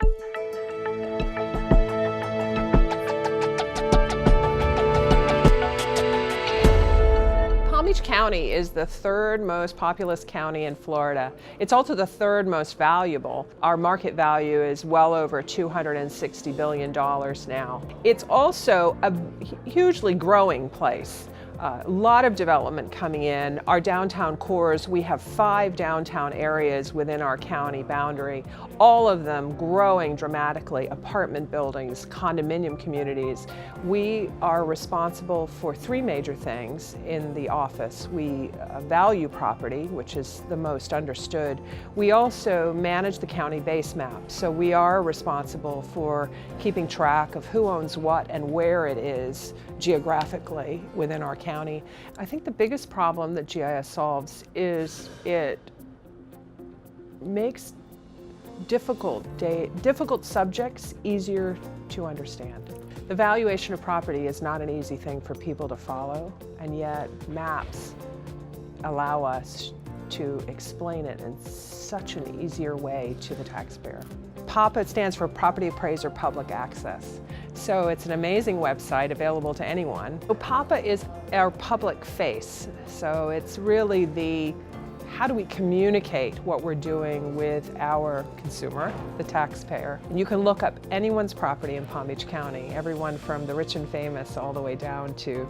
Palm Beach County is the third most populous county in Florida. It's also the third most valuable. Our market value is well over $260 billion now. It's also a hugely growing place. A lot of development coming in. Our downtown cores, we have 5 downtown areas within our county boundary, all of them growing dramatically, apartment buildings, condominium communities. We are responsible for 3 major things in the office. We value property, which is the most understood. We also manage the county base map, so we are responsible for keeping track of who owns what and where it is geographically within our county. I think the biggest problem that GIS solves is it makes difficult subjects easier to understand. The valuation of property is not an easy thing for people to follow, and yet maps allow us to explain it in such an easier way to the taxpayer. PAPA stands for Property Appraiser Public Access. So it's an amazing website available to anyone. So PAPA is our public face. So it's really how do we communicate what we're doing with our consumer, the taxpayer. And you can look up anyone's property in Palm Beach County, everyone from the rich and famous all the way down to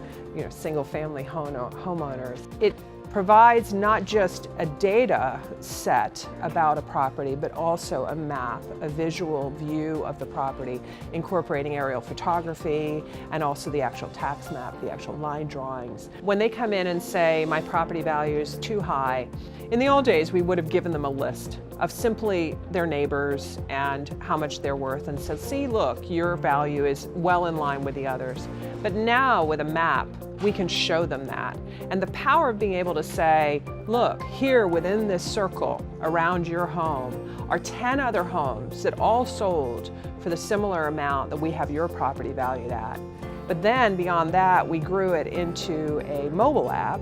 single-family homeowners. It provides not just a data set about a property, but also a map, a visual view of the property, incorporating aerial photography and also the actual tax map, the actual line drawings. When they come in and say, my property value is too high, in the old days we would have given them a list of simply their neighbors and how much they're worth and said, see, look, your value is well in line with the others. But now with a map, we can show them that. And the power of being able to say, look, here within this circle around your home are 10 other homes that all sold for the similar amount that we have your property valued at. But then beyond that, we grew it into a mobile app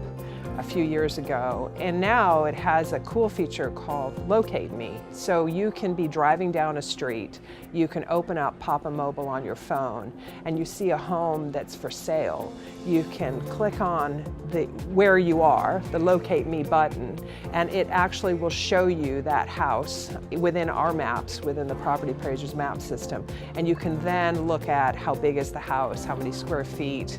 a few years ago, and now it has a cool feature called Locate Me. So you can be driving down a street, you can open up PAPA Mobile on your phone, and you see a home that's for sale. You can click on where you are, the Locate Me button, and it actually will show you that house within our maps, within the Property Appraiser's map system. And you can then look at how big is the house, how many square feet,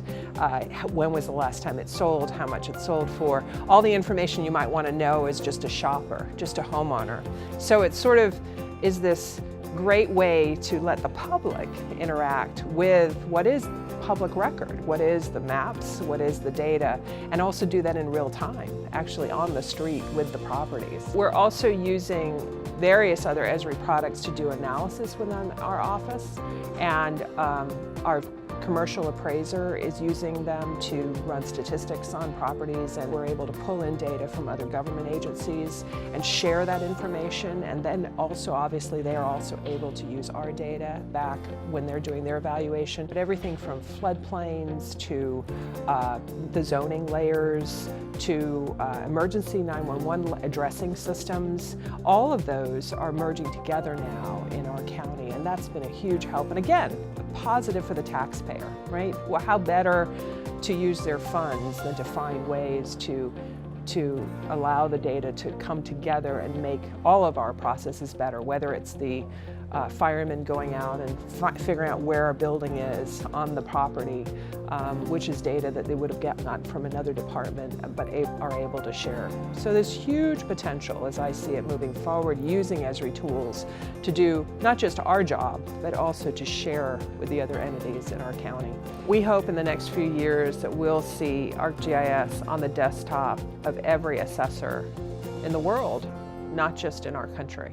when was the last time it sold, how much it sold for. All the information you might want to know as just a shopper, just a homeowner. So it sort of is this great way to let the public interact with what is public record, what is the maps, what is the data, and also do that in real time, actually on the street with the properties. We're also using various other Esri products to do analysis within our office, and our commercial appraiser is using them to run statistics on properties, and we're able to pull in data from other government agencies and share that information. And then also, obviously, they are also able to use our data back when they're doing their evaluation. But everything from floodplains to the zoning layers to emergency 911 addressing systems, all of those are merging together now in our county, and that's been a huge help. And again, positive for the taxpayer, right? Well, how better to use their funds than to find ways to allow the data to come together and make all of our processes better, whether it's the firemen going out and figuring out where a building is on the property, which is data that they would have gotten from another department but are able to share. So there's huge potential, as I see it, moving forward, using Esri tools to do not just our job, but also to share with the other entities in our county. We hope in the next few years that we'll see ArcGIS on the desktop of every assessor in the world, not just in our country.